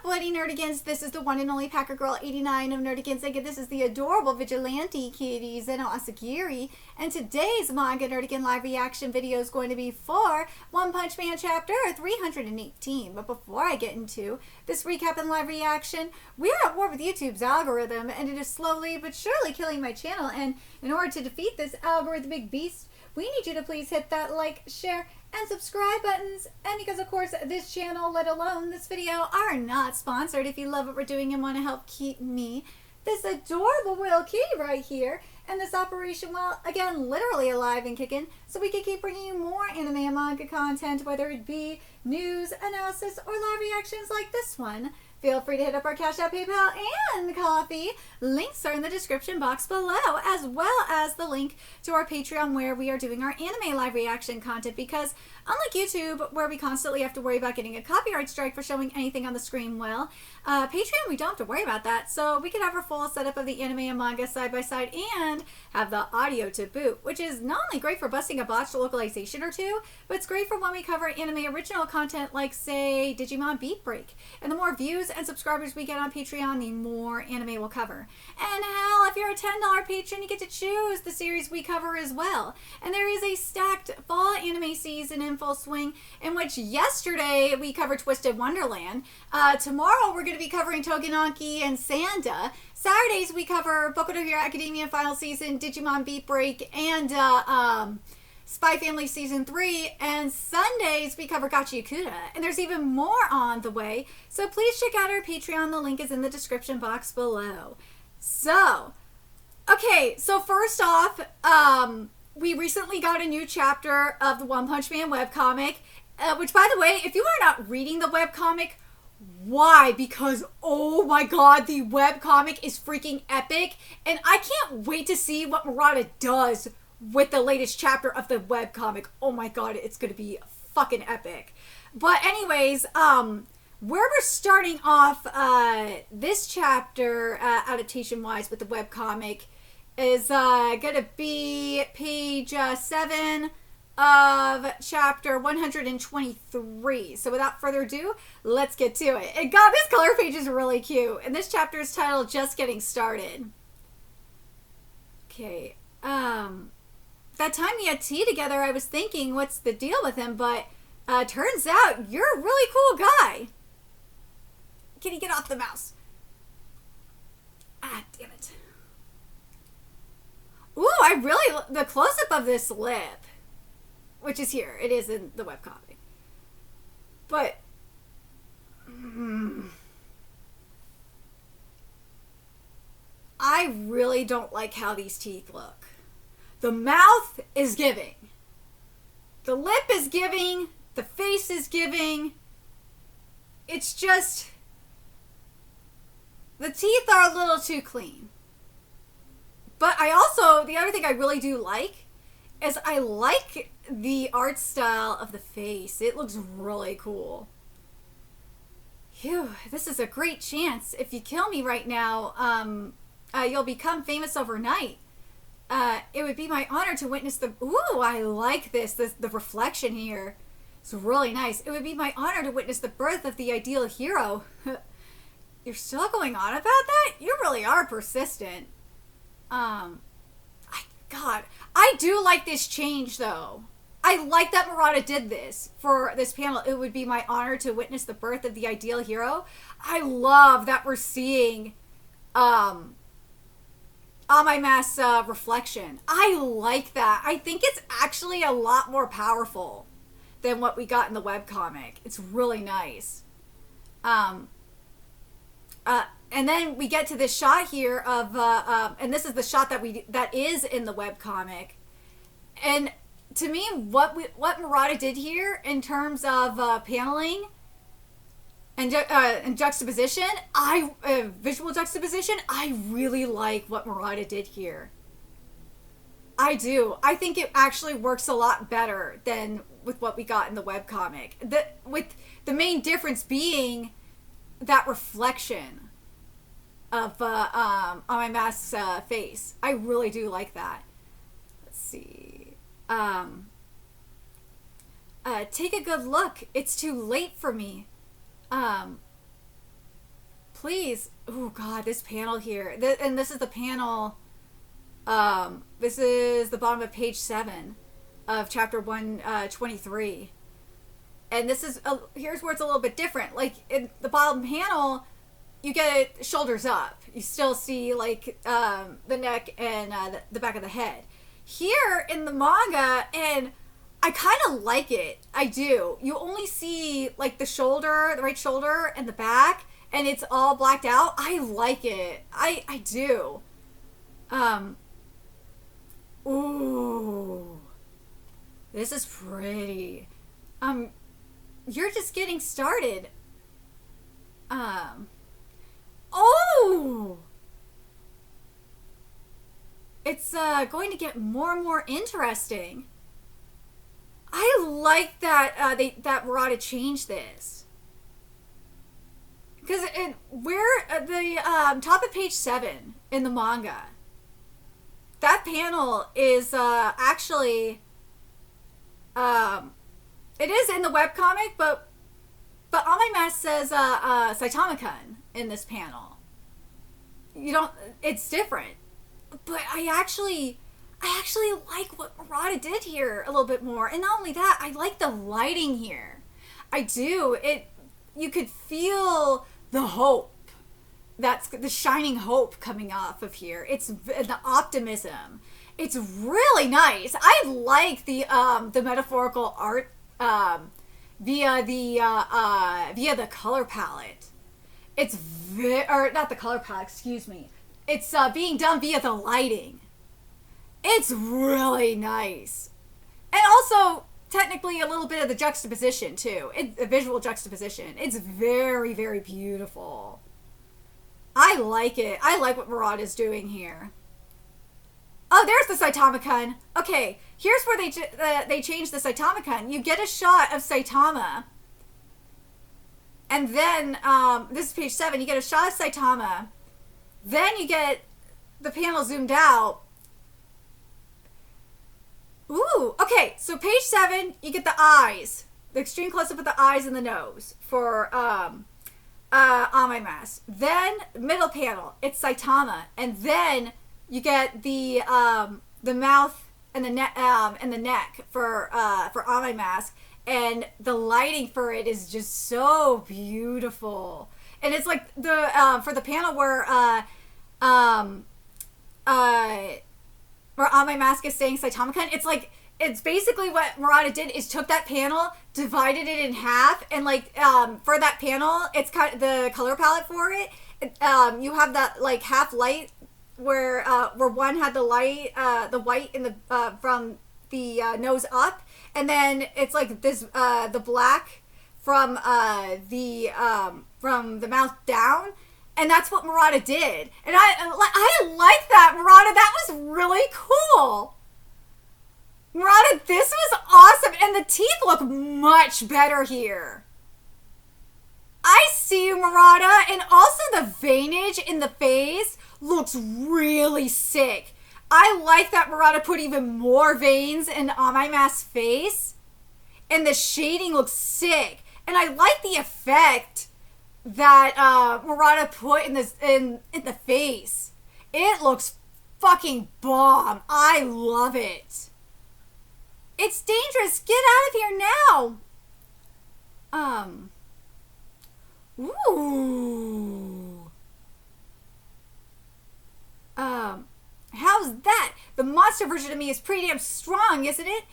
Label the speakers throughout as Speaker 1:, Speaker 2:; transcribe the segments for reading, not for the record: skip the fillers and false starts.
Speaker 1: Bloody Nerdigans? This is the one and only Packer Girl 89 of Nerdigans. Again, this is the adorable vigilante kitty Zeno Asagiri. And today's Manga Nerdigan live reaction video is going to be for One Punch Man chapter 318. But before I get into this recap and live reaction, we are at war with YouTube's algorithm, and it is slowly but surely killing my channel. And in order to defeat this algorithmic beast, we need you to please hit that like, share, and subscribe buttons. And because of course this channel, let alone this video, are not sponsored, if you love what we're doing and want to help keep me, this adorable little kitty right here, and this operation, well, again, literally alive and kicking, so we can keep bringing you more anime and manga content, whether it be news, analysis, or live reactions like this one. Feel free to hit up our Cash App, PayPal, and Coffee. Links are in the description box below, as well as the link to our Patreon where we are doing our anime live reaction content, because unlike YouTube, where we constantly have to worry about getting a copyright strike for showing anything on the screen, well, Patreon, we don't have to worry about that, so we can have our full setup of the anime and manga side by side and have the audio to boot, which is not only great for busting a botched localization or two, but it's great for when we cover anime original content like, say, Digimon Beat Break. And the more views and subscribers we get on Patreon, the more anime we'll cover. And hell, if you're a $10 patron, you get to choose the series we cover as well. And there is a stacked fall anime season in full swing, in which yesterday we covered Twisted Wonderland. Tomorrow we're going to be covering Togenaki and Sanda. Saturdays we cover Boku no Hero Academia final season, Digimon Beat Break, and Spy Family Season 3, and Sundays we cover Gacha Yakuta, and there's even more on the way, so please check out our Patreon. The link is in the description box below. So, okay, so first off, we recently got a new chapter of the One Punch Man webcomic, which, by the way, if you are not reading the webcomic, why? Because, oh my god, the webcomic is freaking epic, and I can't wait to see what Murata does with the latest chapter of the webcomic. Oh my god, it's gonna be fucking epic. But anyways, where we're starting off this chapter, adaptation-wise, with the webcomic, is gonna be page 7 of chapter 123. So without further ado, let's get to it. And god, this color page is really cute. And this chapter is titled Just Getting Started. Okay, that time we had tea together, I was thinking, what's the deal with him? But turns out you're a really cool guy. Kitty, get off the mouse. Ah, damn it. Ooh, I really, the close-up of this lip, which is here, it is in the webcomic. But, I really don't like how these teeth look. The mouth is giving. The lip is giving. The face is giving. It's just, the teeth are a little too clean. But I also, the other thing I really do like is I like the art style of the face. It looks really cool. Phew, this is a great chance. If you kill me right now, you'll become famous overnight. It would be my honor to witness the... Ooh, I like this. The reflection here. It's really nice. It would be my honor to witness the birth of the ideal hero. You're still going on about that? You really are persistent. God, I do like this change, though. I like that Murata did this for this panel. It would be my honor to witness the birth of the ideal hero. I love that we're seeing, AMAI Mass reflection. I like that. I think it's actually a lot more powerful than what we got in the webcomic. It's really nice. And then we get to this shot here of, and this is the shot that is in the webcomic. And to me, what Murata did here in terms of paneling and juxtaposition, visual juxtaposition, I really like what Murata did here. I do. I think it actually works a lot better than with what we got in the webcomic. With the main difference being that reflection of AMAI Mask's face. I really do like that. Let's see. Take a good look. It's too late for me. please. Oh God, this panel here. And this is the panel. This is the bottom of page 7 of chapter 123. And this is, here's where it's a little bit different. Like, in the bottom panel, you get it shoulders up. You still see, like, the neck and the back of the head. Here in the manga, and I kind of like it. I do. You only see, like, the shoulder, the right shoulder, and the back, and it's all blacked out. I like it. I do. Ooh. This is pretty. You're just getting started. Oh! It's going to get more and more interesting. I like that that Murata changed this. Because we're at the top of page 7 in the manga. That panel is actually it is in the webcomic, but AMAI says Saitama-kun in this panel. You don't, it's different. But I actually like what Murata did here a little bit more. And not only that, I like the lighting here. I do. You could feel the hope. That's the shining hope coming off of here. It's the optimism. It's really nice. I like the metaphorical art via the color palette. It's or not the color palette, excuse me. It's being done via the lighting. It's really nice. And also, technically, a little bit of the juxtaposition, too. It's a visual juxtaposition. It's very, very beautiful. I like it. I like what Murata is doing here. Oh, there's the Saitama-kun. Okay, here's where they changed the Saitama-kun. You get a shot of Saitama. And then, this is page 7. You get a shot of Saitama. Then you get the panel zoomed out. Ooh, okay, so page 7, you get the eyes. The extreme close-up of the eyes and the nose for AMAI mask. Then, middle panel, it's Saitama. And then you get the mouth and the neck for AMAI mask. And the lighting for it is just so beautiful. And it's like the for the panel where AMAI mask is saying Saitama-kun, it's basically what Murata did is took that panel, divided it in half, and like for that panel, it's kind of the color palette for it. You have that like half light where one had the light, the white in the from the nose up, and then it's like this the black from the mouth down. And that's what Murata did. And I like that, Murata. That was really cool. Murata, this was awesome. And the teeth look much better here. I see you, Murata. And also the veinage in the face looks really sick. I like that Murata put even more veins in AMAI mask's face. And the shading looks sick. And I like the effect that Murata put in the face. It looks fucking bomb. I love it. It's dangerous. Get out of here now. Ooh. How's that? The monster version of me is pretty damn strong, isn't it?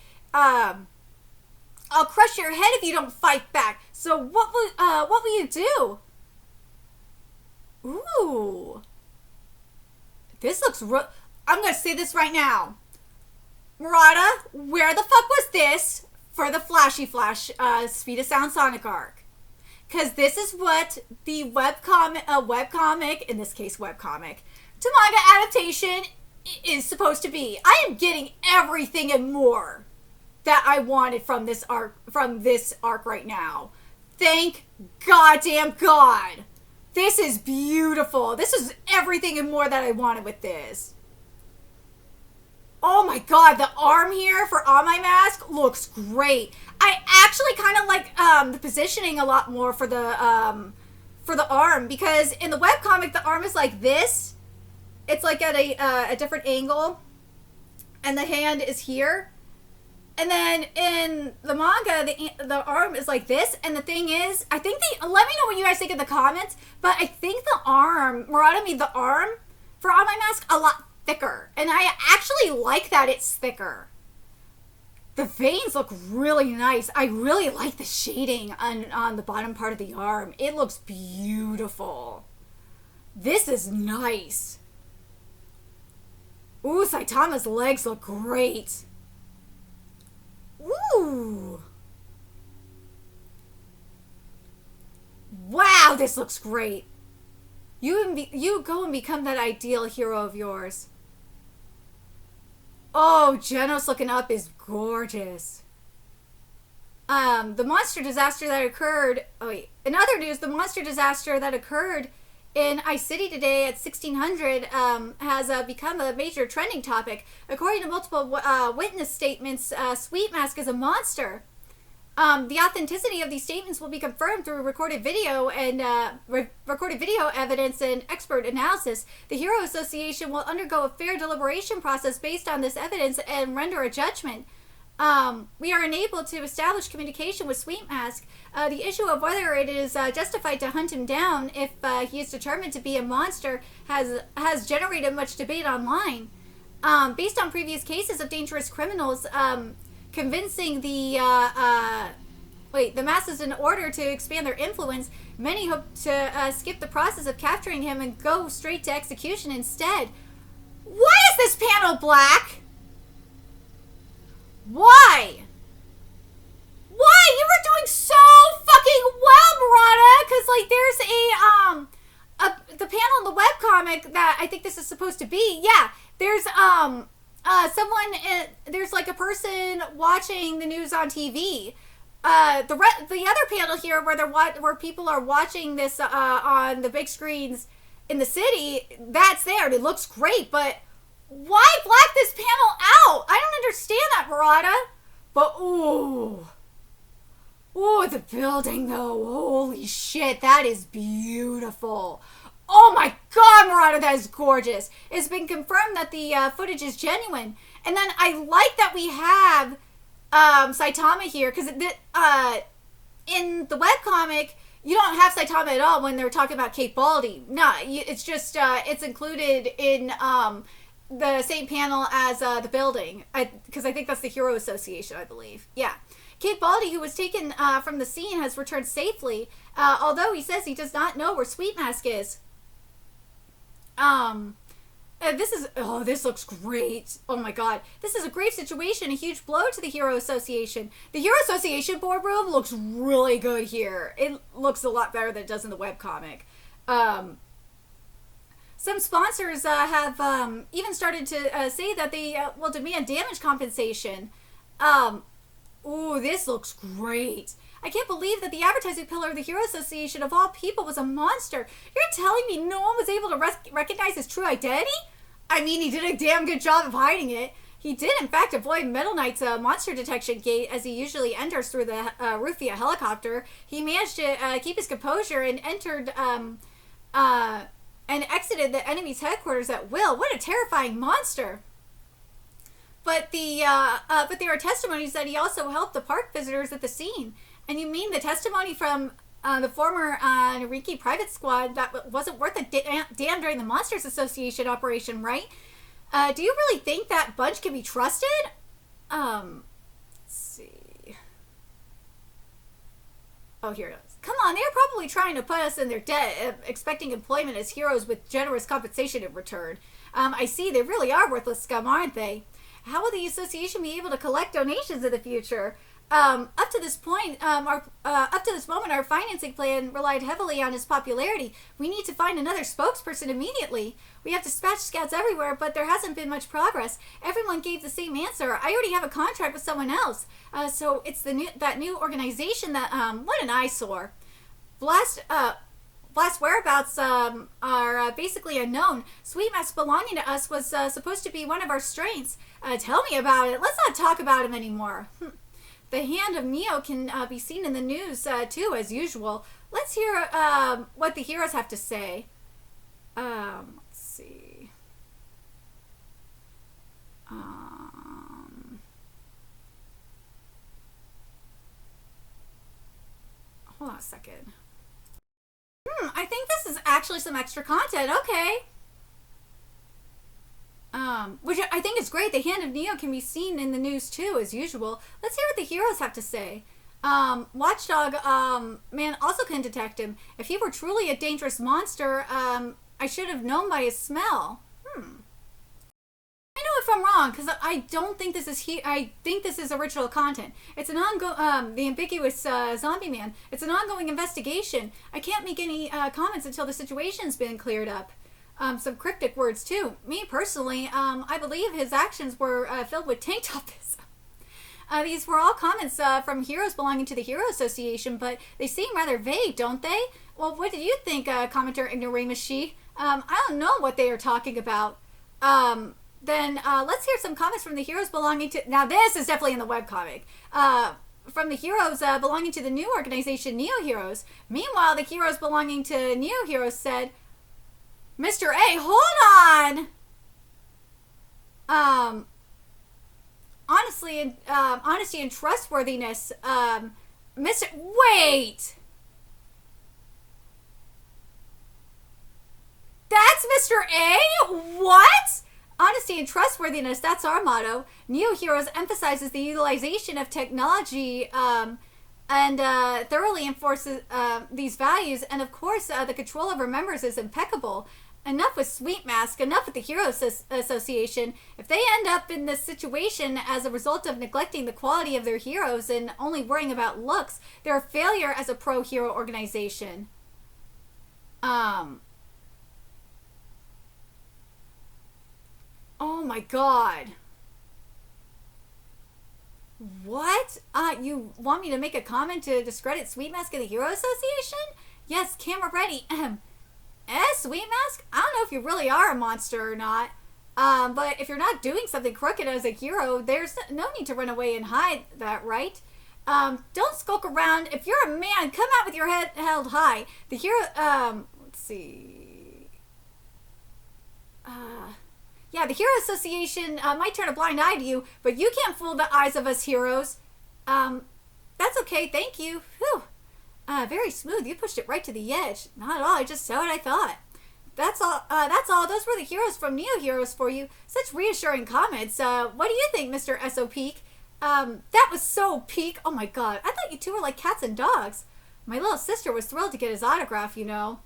Speaker 1: I'll crush your head if you don't fight back. So what will you do? Ooh. This looks I'm gonna say this right now. Murata, where the fuck was this for the Flashy Flash Speed of Sound Sonic arc? Because this is what the webcomic, in this case webcomic, to manga adaptation is supposed to be. I am getting everything and more that I wanted from this arc right now. Thank goddamn God. This is beautiful. This is everything and more that I wanted with this. Oh my God, the arm here for AMAI mask looks great. I actually kind of like the positioning a lot more for the for the arm, because in the webcomic the arm is like this. It's like at a different angle, and the hand is here. And then in the manga, the arm is like this. And the thing is, I think let me know what you guys think in the comments, but I think the arm, Murata made the arm for AMAI mask a lot thicker. And I actually like that it's thicker. The veins look really nice. I really like the shading on the bottom part of the arm. It looks beautiful. This is nice. Ooh, Saitama's legs look great. Ooh. Wow, this looks great. You go and become that ideal hero of yours. Oh, Genos looking up is gorgeous. The monster disaster that occurred... Oh, wait. In other news, the monster disaster that occurred in Ice City today at 1600 has become a major trending topic. According to multiple witness statements, Sweet Mask is a monster. The authenticity of these statements will be confirmed through recorded video and recorded video evidence and expert analysis. The Hero Association will undergo a fair deliberation process based on this evidence and render a judgment. We are unable to establish communication with Sweet Mask. The issue of whether it is justified to hunt him down if he is determined to be a monster has generated much debate online. Based on previous cases of dangerous criminals convincing the masses in order to expand their influence, many hope to skip the process of capturing him and go straight to execution instead. Why is this panel black? Why? Why? You were doing so fucking well, Murata! Because, like, there's the panel in the webcomic that I think this is supposed to be. Yeah, there's, there's, like, a person watching the news on TV. The other panel here where people are watching this, on the big screens in the city, that's there, and it looks great, but why black this panel out? I don't understand that, Murata. But, ooh, the building, though. Holy shit, that is beautiful. Oh my god, Murata, that is gorgeous. It's been confirmed that the footage is genuine. And then I like that we have Saitama here, because in the webcomic, you don't have Saitama at all when they're talking about Kate Baldy. No, it's just, it's included in the same panel as the building, because I think that's the Hero Association, I believe. Yeah. Kate Baldy, who was taken from the scene, has returned safely, although he says he does not know where Sweet Mask is. This looks great. Oh my god. This is a grave situation, a huge blow to the Hero Association. The Hero Association boardroom looks really good here. It looks a lot better than it does in the webcomic. Some sponsors have even started to say that they will demand damage compensation. Ooh, this looks great. I can't believe that the advertising pillar of the Hero Association of all people was a monster. You're telling me no one was able to recognize his true identity? I mean, he did a damn good job of hiding it. He did, in fact, avoid Metal Knight's monster detection gate as he usually enters through the roof via helicopter. He managed to keep his composure and entered and exited the enemy's headquarters at will. What a terrifying monster! But there are testimonies that he also helped the park visitors at the scene. And you mean the testimony from the former Nariki private squad that wasn't worth a damn during the Monsters Association operation, right? Do you really think that bunch can be trusted? Let's see. Oh, here it is. Come on, they're probably trying to put us in their debt, expecting employment as heroes with generous compensation in return. I see, they really are worthless scum, aren't they? How will the association be able to collect donations in the future? Up to this point, up to this moment, our financing plan relied heavily on his popularity. We need to find another spokesperson immediately. We have dispatched scouts everywhere, but there hasn't been much progress. Everyone gave the same answer. I already have a contract with someone else. So it's that new organization that, what an eyesore. Blast whereabouts are basically unknown. Sweet Mask belonging to us was supposed to be one of our strengths. Tell me about it. Let's not talk about him anymore. the hand of Neo can be seen in the news too, as usual. Let's hear what the heroes have to say. Let's see. Hold on a second. I think this is actually some extra content. Okay. Which I think is great. The hand of Neo can be seen in the news too, as usual. Let's hear what the heroes have to say. Watchdog man also can detect him. If he were truly a dangerous monster, I should have known by his smell. I know if I'm wrong, because I don't think this is I think this is original content. It's an the ambiguous zombie man. It's an ongoing investigation. I can't make any comments until the situation's been cleared up. Some cryptic words too. Me personally, I believe his actions were filled with tank topism. These were all comments from heroes belonging to the Hero Association, but they seem rather vague, don't they? Well, what do you think, commenter Ignoramus? I don't know what they are talking about. Then let's hear some comments from the heroes belonging to... Now, this is definitely in the webcomic. From the heroes belonging to the new organization, Neo Heroes. Meanwhile, the heroes belonging to Neo Heroes said, Mr. A, hold on! Honesty and trustworthiness, Mr... Wait! That's Mr. A? What? Honesty and trustworthiness, that's our motto. Neo Heroes emphasizes the utilization of technology and thoroughly enforces these values. And of course, the control of our members is impeccable. Enough with Sweet Mask, enough with the Heroes Association. If they end up in this situation as a result of neglecting the quality of their heroes and only worrying about looks, they're a failure as a pro-hero organization. Oh my god. What? You want me to make a comment to discredit Sweet Mask of the Hero Association? Yes, camera ready. Sweet Mask? I don't know if you really are a monster or not. But if you're not doing something crooked as a hero, there's no need to run away and hide that, right? Don't skulk around. If you're a man, come out with your head held high. The hero, let's see. Yeah, the Hero Association might turn a blind eye to you, but you can't fool the eyes of us heroes. That's okay, thank you. Whew. Very smooth. You pushed it right to the edge. Not at all, I just said what I thought. That's all. Those were the heroes from Neo Heroes for you. Such reassuring comments. What do you think, Mr. S.O. Peak? That was so peak. Oh my god, I thought you two were like cats and dogs. My little sister was thrilled to get his autograph, you know.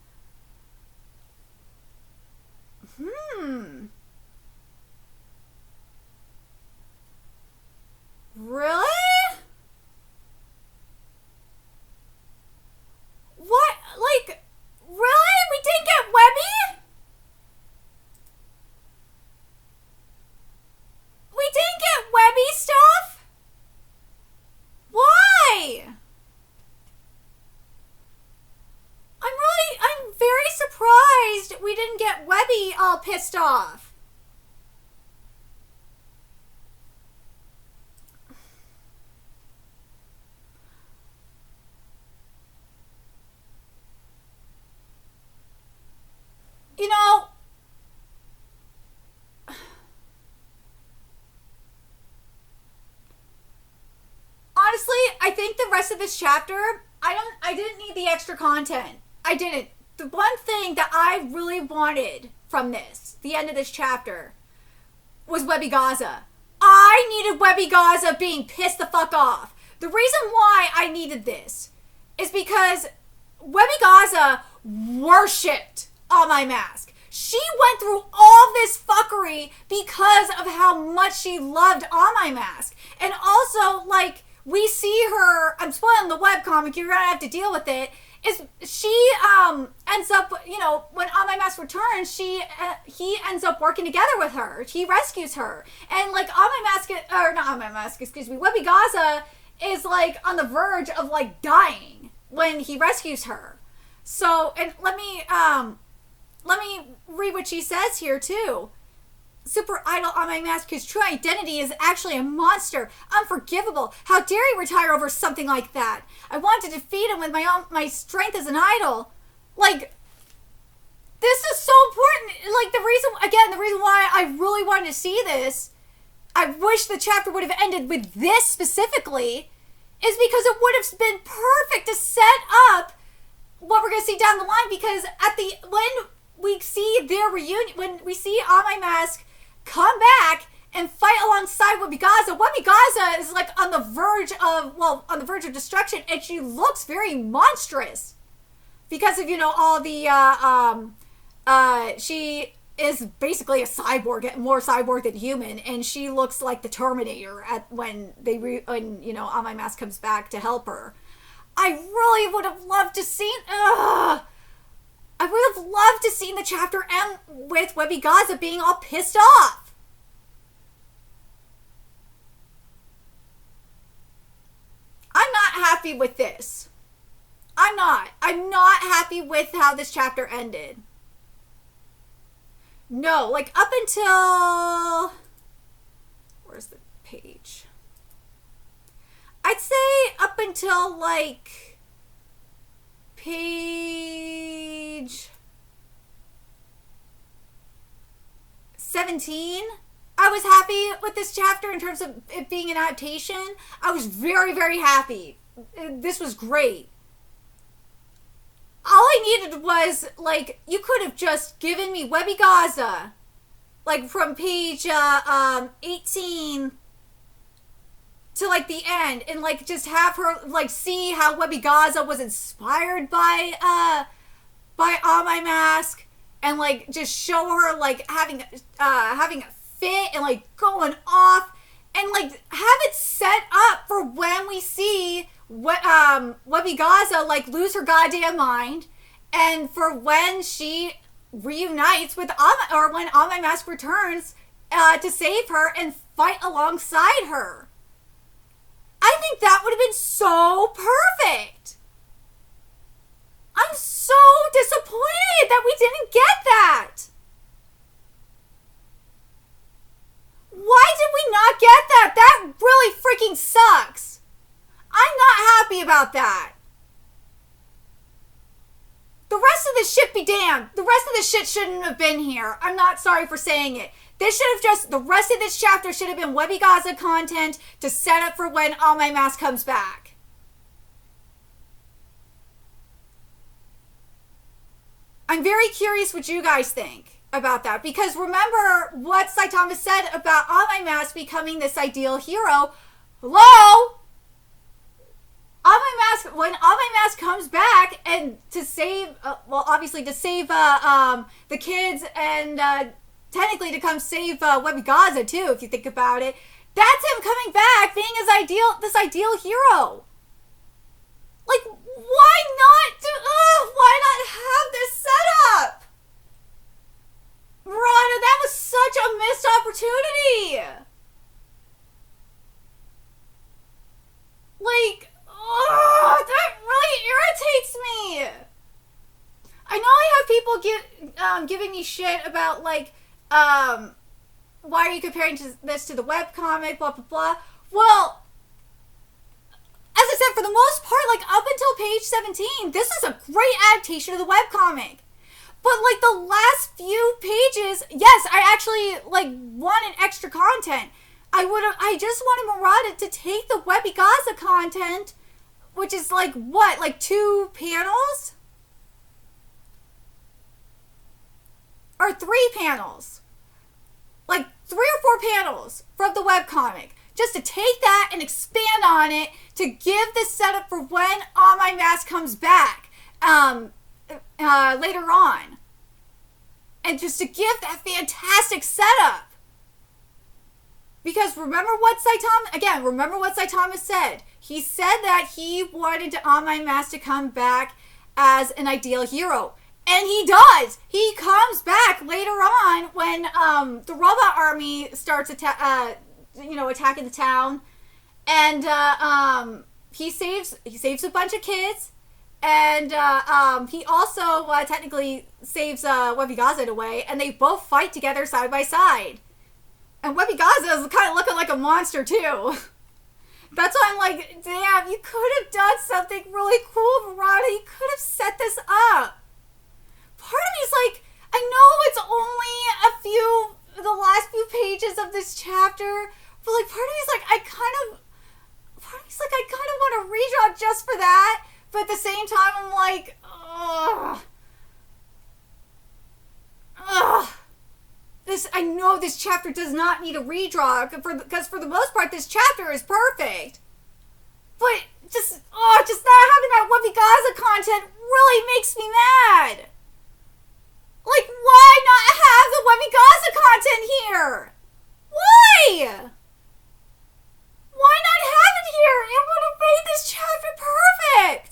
Speaker 1: Really? What? Like, really? We didn't get Webby? We didn't get Webby stuff? Why? I'm very surprised we didn't get Webby all pissed off. You know, honestly, I think the rest of this chapter, I didn't need the extra content. I didn't. The one thing that I really wanted from this, the end of this chapter, was Webby Gaza. I needed Webby Gaza being pissed the fuck off. The reason why I needed this is because Webby Gaza worshipped AMAI Mask. She went through all this fuckery because of how much she loved AMAI Mask. And also, like, we see her, I'm spoiling the webcomic, you're gonna have to deal with it, is she ends up, you know, when AMAI Mask returns, he ends up working together with her. He rescues her. And, like, Webby Gaza is, like, on the verge of, like, dying when he rescues her. So, and let me read what she says here, too. super idol on my mask whose true identity is actually a monster. Unforgivable. How dare he retire over something like that? I want to defeat him with my strength as an idol. Like, this is so important. Like, the reason why I really wanted to see this, I wish the chapter would have ended with this specifically, is because it would have been perfect to set up what we're going to see down the line, because when we see their reunion, when we see AMAI Mask come back and fight alongside Webby Gaza is like on the verge of destruction, and she looks very monstrous because of, all the, she is basically a cyborg, more cyborg than human, and she looks like the Terminator when AMAI Mask comes back to help her. I really would have loved to I would have loved to see the chapter end with Webby Gaza being all pissed off. I'm not happy with this. I'm not happy with how this chapter ended. No, like up until, where's the page? I'd say up until like page 17, I was happy with this chapter in terms of it being an adaptation. I was very, very happy. This was great. All I needed was, like, you could have just given me Webby Gaza, like, from page 18 to, like, the end, and, like, just have her, like, see how Webby Gaza was inspired by AMAI Mask, and, like, just show her, like, having a fit and, like, going off, and, like, have it set up for when we see Webby Gaza, like, lose her goddamn mind, and for when she reunites with or when AMAI Mask returns to save her and fight alongside her. I think that would have been so perfect. I'm so disappointed that we didn't get that. Why did we not get that? That really freaking sucks. I'm not happy about that. The rest of this shit be damned. The rest of this shit shouldn't have been here. I'm not sorry for saying it. The rest of this chapter should have been Webby Gaza content to set up for when AMAI Mask comes back. I'm very curious what you guys think about that, because remember what Saitama said about AMAI Mask becoming this ideal hero. Hello? When AMAI Mask comes back and to save, obviously to save the kids and technically to come save Webby Gaza too, if you think about it, that's him coming back being this ideal hero. Like, why not have this set up? Murata, that was such a missed opportunity. Like, that really irritates me. I know I have people giving me shit about, like, why are you comparing this to the webcomic, blah, blah, blah. Well, as I said, for the most part, like, up until page 17, this is a great adaptation of the webcomic. But, like, the last few pages, yes, I actually, like, wanted extra content. I just wanted Murata to take the Webby Gaza content, which is, like, what, like 2 panels? Or 3 panels. Like, 3 or 4 panels from the webcomic. Just to take that and expand on it to give the setup for when AMAI Mask comes back later on. And just to give that fantastic setup. Because remember what Saitama said. He said that he wanted AMAI Mask to come back as an ideal hero. And he does. He comes back later on when the robot army starts attacking the town, and he saves a bunch of kids, and he also technically saves Webby Gaza in a way, and they both fight together side by side. And Webby Gaza is kind of looking like a monster, too. That's why I'm like, damn, you could have done something really cool, Murata. You could have set this up. Part of me is like, I know it's only the last few pages of this chapter, but like part of me is like, I kind of want to redraw just for that, but at the same time, I'm like, ugh. I know this chapter does not need a redraw, because for the most part, this chapter is perfect. But just not having that Webby Gaza content really makes me mad. Like, why not have the Webby Gaza content here? Why? Why not have it here? It would have made this chapter perfect.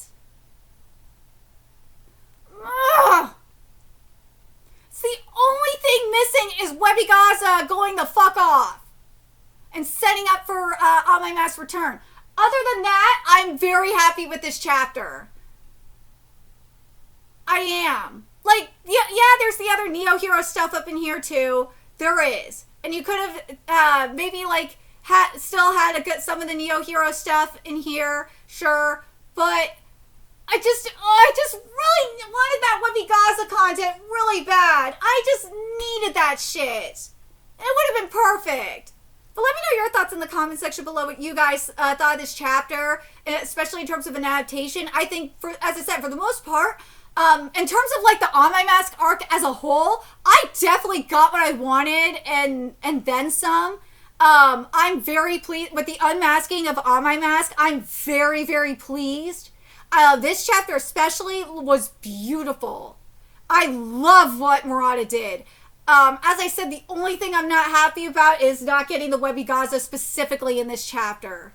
Speaker 1: Ugh. It's the only thing missing is Webby Gaza going the fuck off and setting up for AMAI's return. Other than that, I'm very happy with this chapter. I am. Like, yeah, there's the other Neo Hero stuff up in here too. There is. And you could have maybe like still had some of the Neo Hero stuff in here, sure. But I just really wanted that Webby Gaza content really bad. I just needed that shit. It would have been perfect. But let me know your thoughts in the comment section below what you guys thought of this chapter, and especially in terms of an adaptation. I think, as I said, for the most part, in terms of like the AMAI Mask arc as a whole, I definitely got what I wanted and then some. I'm very pleased with the unmasking of AMAI Mask. I'm very, very pleased. This chapter especially was beautiful. I love what Murata did. As I said, the only thing I'm not happy about is not getting the Webby Gaza specifically in this chapter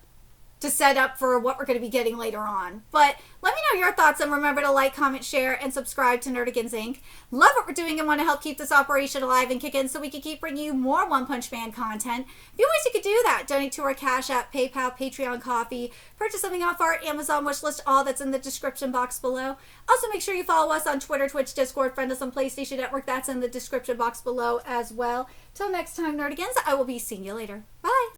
Speaker 1: to set up for what we're going to be getting later on. But let me know your thoughts, and remember to like, comment, share, and subscribe to Nerdigans Inc. Love what we're doing and want to help keep this operation alive and kicking so we can keep bringing you more One Punch Man content. If you wish, you could do that. Donate to our Cash App, PayPal, Patreon, Coffee. Purchase something off our Amazon wishlist. All that's in the description box below. Also, make sure you follow us on Twitter, Twitch, Discord, friend us on PlayStation Network. That's in the description box below as well. Till next time, Nerdigans, I will be seeing you later. Bye!